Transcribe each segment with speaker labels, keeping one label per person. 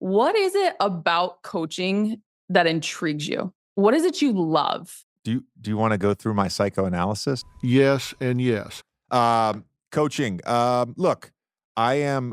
Speaker 1: What is it about coaching that intrigues you? What is it you love?
Speaker 2: Do you want to go through my psychoanalysis?
Speaker 3: Yes and yes.
Speaker 2: Coaching. Look, I am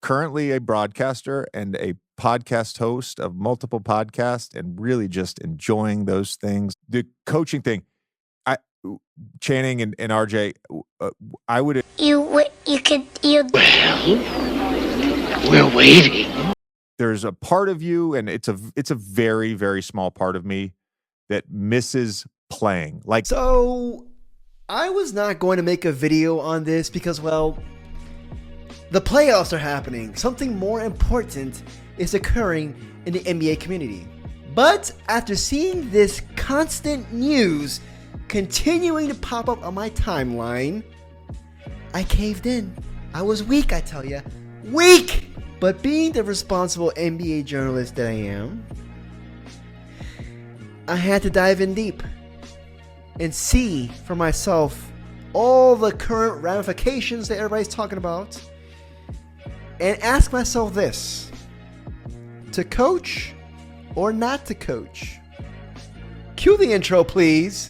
Speaker 2: currently a broadcaster and a podcast host of multiple podcasts, and really just enjoying those things. The coaching thing, Channing and RJ, I would.
Speaker 4: You could.
Speaker 5: Well, we're waiting.
Speaker 2: There's a part of you, and it's a very, very small part of me that misses playing. Like,
Speaker 6: so I was not going to make a video on this because, well, the playoffs are happening. Something more important is occurring in the NBA community. But after seeing this constant news continuing to pop up on my timeline, I caved in. I was weak, I tell ya. Weak! But being the responsible NBA journalist that I am, I had to dive in deep and see for myself all the current ramifications that everybody's talking about, and ask myself this: to coach or not to coach? Cue the intro, please.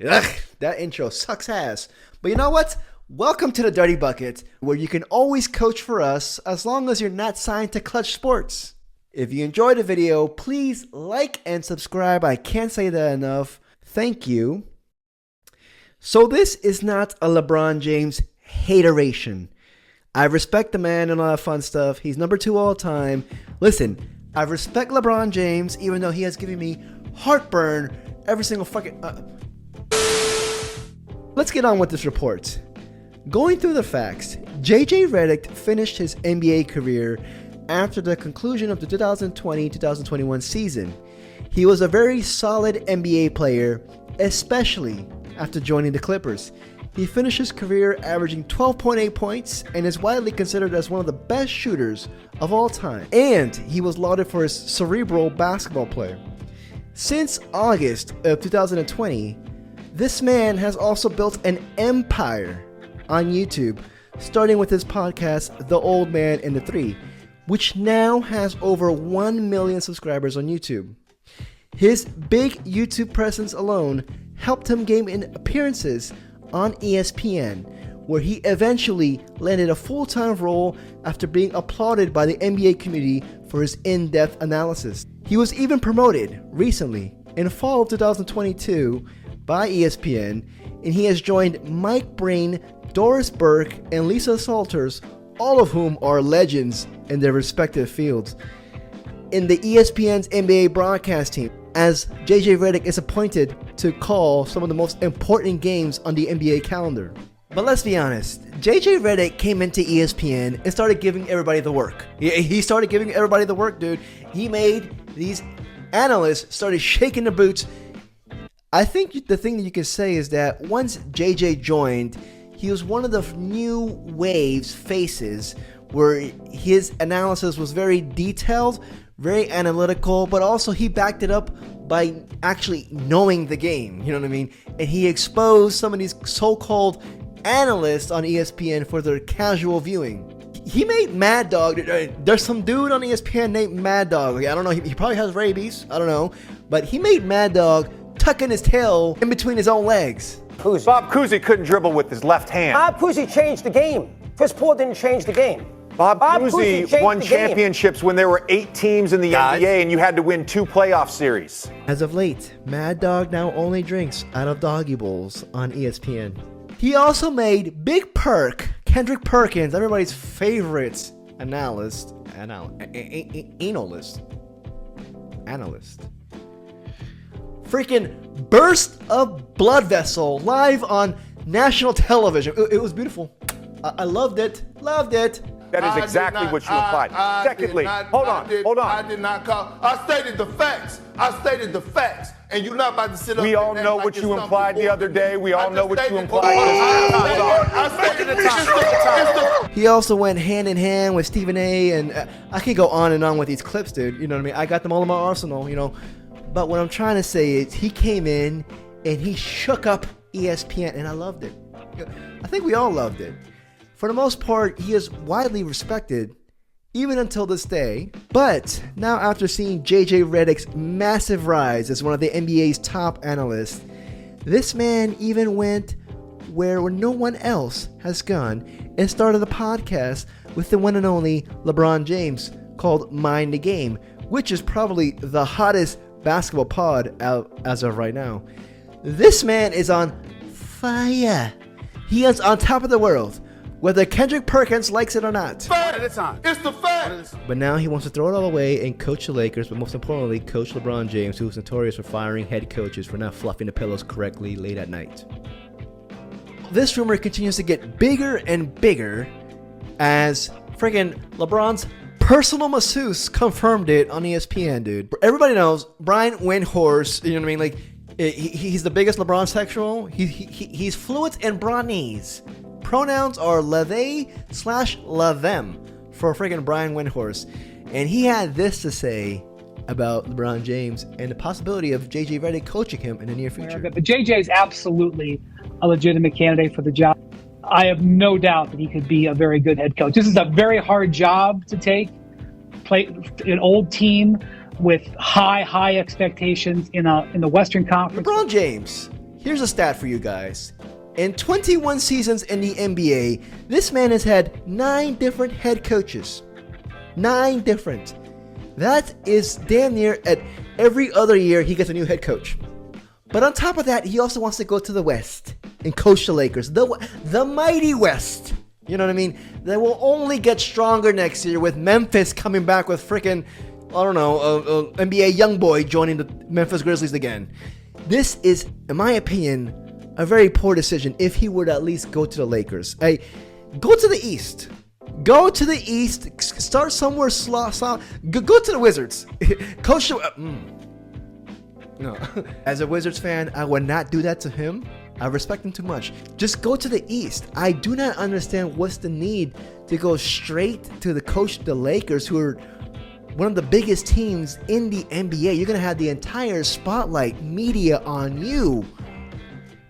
Speaker 6: Ugh, that intro sucks ass. But you know what? Welcome to the Dirty Bucket, where you can always coach for us as long as you're not signed to Clutch Sports. If you enjoyed the video, please like and subscribe. I can't say that enough. Thank you. So this is not a LeBron James hateration. I respect the man and all that fun stuff. He's number 2 all time. Listen, I respect LeBron James, even though he has given me heartburn every single fucking... Let's get on with this report. Going through the facts, JJ Redick finished his NBA career after the conclusion of the 2020-2021 season. He was a very solid NBA player, especially after joining the Clippers. He finished his career averaging 12.8 points and is widely considered as one of the best shooters of all time. And he was lauded for his cerebral basketball play. Since August of 2020, this man has also built an empire on YouTube, starting with his podcast, The Old Man and the Three, which now has over 1 million subscribers on YouTube. His big YouTube presence alone helped him gain in appearances on ESPN, where he eventually landed a full-time role after being applauded by the NBA community for his in-depth analysis. He was even promoted recently in fall of 2022 by ESPN, and he has joined Mike Breen, Doris Burke, and Lisa Salters, all of whom are legends in their respective fields, in the ESPN's NBA broadcast team, as JJ Redick is appointed to call some of the most important games on the NBA calendar. But let's be honest, JJ Redick came into ESPN and started giving everybody the work. He started giving everybody the work, dude. He made these analysts started shaking their boots. I think the thing that you can say is that once JJ joined, he was one of the new wave's faces where his analysis was very detailed, very analytical, but also he backed it up by actually knowing the game, you know what I mean? And he exposed some of these so-called analysts on ESPN for their casual viewing. He made Mad Dog. There's some dude on ESPN named Mad Dog. I don't know, he probably has rabies, I don't know, but he made Mad Dog tucking his tail in between his own legs.
Speaker 7: Bob Cousy couldn't dribble with his left hand.
Speaker 8: Bob Cousy changed the game. Chris Paul didn't change the game.
Speaker 7: Bob Cousy won championships when there were 8 teams in the NBA and you had to win 2 playoff series.
Speaker 6: As of late, Mad Dog now only drinks out of doggy bowls on ESPN. He also made Big Perk, Kendrick Perkins, everybody's favorite analyst, freaking burst of blood vessel live on national television. It was beautiful. I loved it.
Speaker 7: That is exactly what you implied. Secondly, hold on.
Speaker 3: I did not call. I stated the facts. And you're not about to sit up.
Speaker 7: We all know what you implied the other day. We all know what you implied.
Speaker 6: He also went hand in hand with Stephen A. And I can go on and on with these clips, dude. You know what I mean? I got them all in my arsenal, you know. But what I'm trying to say is he came in and he shook up ESPN, and I loved it. I think we all loved it. For the most part, he is widely respected, even until this day. But now, after seeing JJ Redick's massive rise as one of the NBA's top analysts, this man even went where no one else has gone and started a podcast with the one and only LeBron James called Mind the Game, which is probably the hottest basketball pod out as of right now. This man is on fire. He is on top of the world, whether Kendrick Perkins likes it or not.
Speaker 3: It's the fact.
Speaker 6: But now he wants to throw it all away and coach the Lakers, but most importantly, coach LeBron James, who is notorious for firing head coaches for not fluffing the pillows correctly late at night. This rumor continues to get bigger and bigger as friggin' LeBron's personal masseuse confirmed it on ESPN, dude. Everybody knows Brian Windhorst, you know what I mean? Like, he's the biggest LeBron sexual. He's fluent in Bronese. Pronouns are /them for friggin' Brian Windhorst. And he had this to say about LeBron James and the possibility of JJ Redick coaching him in the near future.
Speaker 4: But JJ is absolutely a legitimate candidate for the job. I have no doubt that he could be a very good head coach. This is a very hard job to take. Play an old team with high expectations in the Western Conference.
Speaker 6: LeBron James, here's a stat for you guys. In 21 seasons in the NBA, this man has had 9 different head coaches. 9 different. That is damn near at every other year he gets a new head coach. But on top of that, he also wants to go to the West and coach the Lakers. The mighty West. You know what I mean? They will only get stronger next year with Memphis coming back with freaking, I don't know, NBA YoungBoy joining the Memphis Grizzlies again. This is, in my opinion, a very poor decision if he would at least go to the Lakers. Go to the East. Go to the East. Start somewhere slow. Go to the Wizards. Coach No. As a Wizards fan, I would not do that to him. I respect him too much. Just go to the East. I do not understand what's the need to go straight to the coach of the Lakers, who are one of the biggest teams in the NBA. You're going to have the entire spotlight media on you.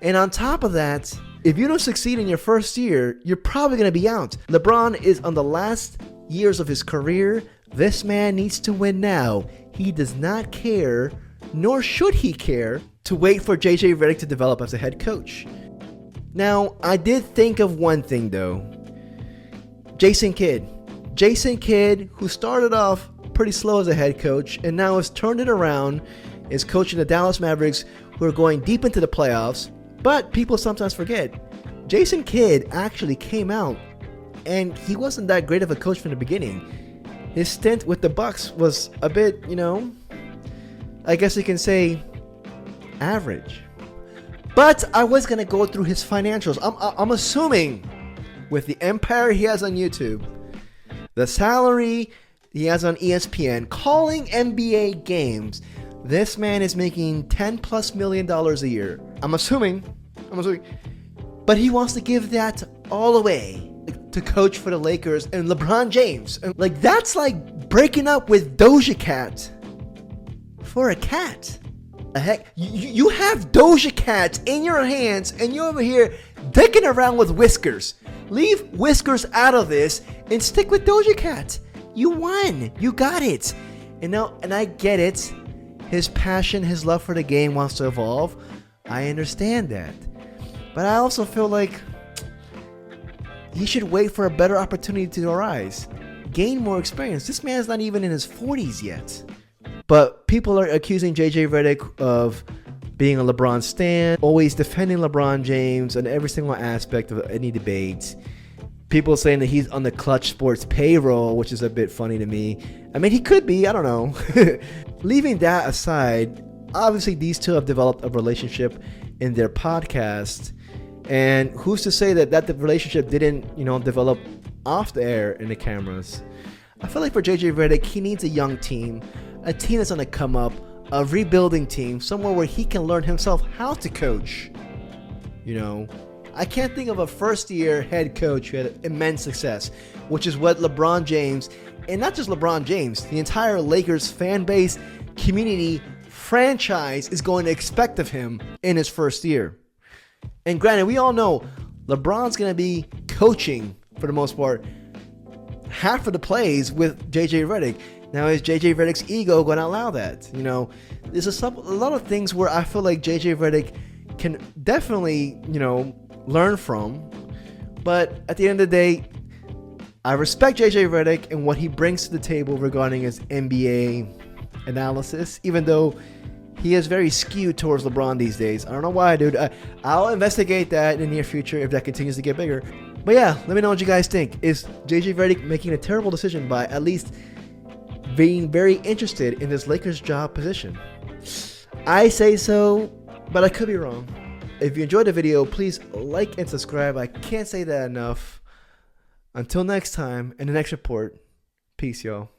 Speaker 6: And on top of that, if you don't succeed in your first year, you're probably going to be out. LeBron is on the last years of his career. This man needs to win now. He does not care, nor should he care, to wait for JJ Redick to develop as a head coach. Now, I did think of one thing though. Jason Kidd, who started off pretty slow as a head coach and now has turned it around, is coaching the Dallas Mavericks, who are going deep into the playoffs. But people sometimes forget, Jason Kidd actually came out and he wasn't that great of a coach from the beginning. His stint with the Bucks was a bit, I guess you can say average. But I was going to go through his financials. I'm assuming with the empire he has on YouTube, the salary he has on ESPN, calling NBA games, this man is making $10+ million a year. I'm assuming. But he wants to give that all away to coach for the Lakers and LeBron James. And that's like breaking up with Doja Cat for a cat. A heck, you have Doja Cat in your hands and you're over here dicking around with Whiskers. Leave Whiskers out of this and stick with Doja Cat. You won. You got it. And I get it. His passion, his love for the game wants to evolve. I understand that. But I also feel like he should wait for a better opportunity to arise. Gain more experience. This man's not even in his 40s yet. But people are accusing JJ Redick of being a LeBron stan, always defending LeBron James on every single aspect of any debate. People saying that he's on the Clutch Sports payroll, which is a bit funny to me. I mean, he could be, I don't know. Leaving that aside, obviously these two have developed a relationship in their podcast. And who's to say that the relationship didn't, develop off the air in the cameras? I feel like for JJ Redick, he needs a young team, a team that's on the come up, a rebuilding team, somewhere where he can learn himself how to coach. I can't think of a first-year head coach who had immense success, which is what LeBron James, and not just LeBron James, the entire Lakers fan base, community, franchise is going to expect of him in his first year. And granted, we all know LeBron's going to be coaching, for the most part, half of the plays with JJ Redick. Now, is JJ Redick's ego going to allow that? There's a lot of things where I feel like JJ Redick can definitely, learn from. But at the end of the day, I respect JJ Redick and what he brings to the table regarding his NBA analysis, even though he is very skewed towards LeBron these days. I don't know why, dude. I'll investigate that in the near future if that continues to get bigger. But yeah, let me know what you guys think. Is JJ Redick making a terrible decision by at least being very interested in this Lakers job position? I say so, but I could be wrong. If you enjoyed the video, please like and subscribe. I can't say that enough. Until next time, in the next report, peace, y'all.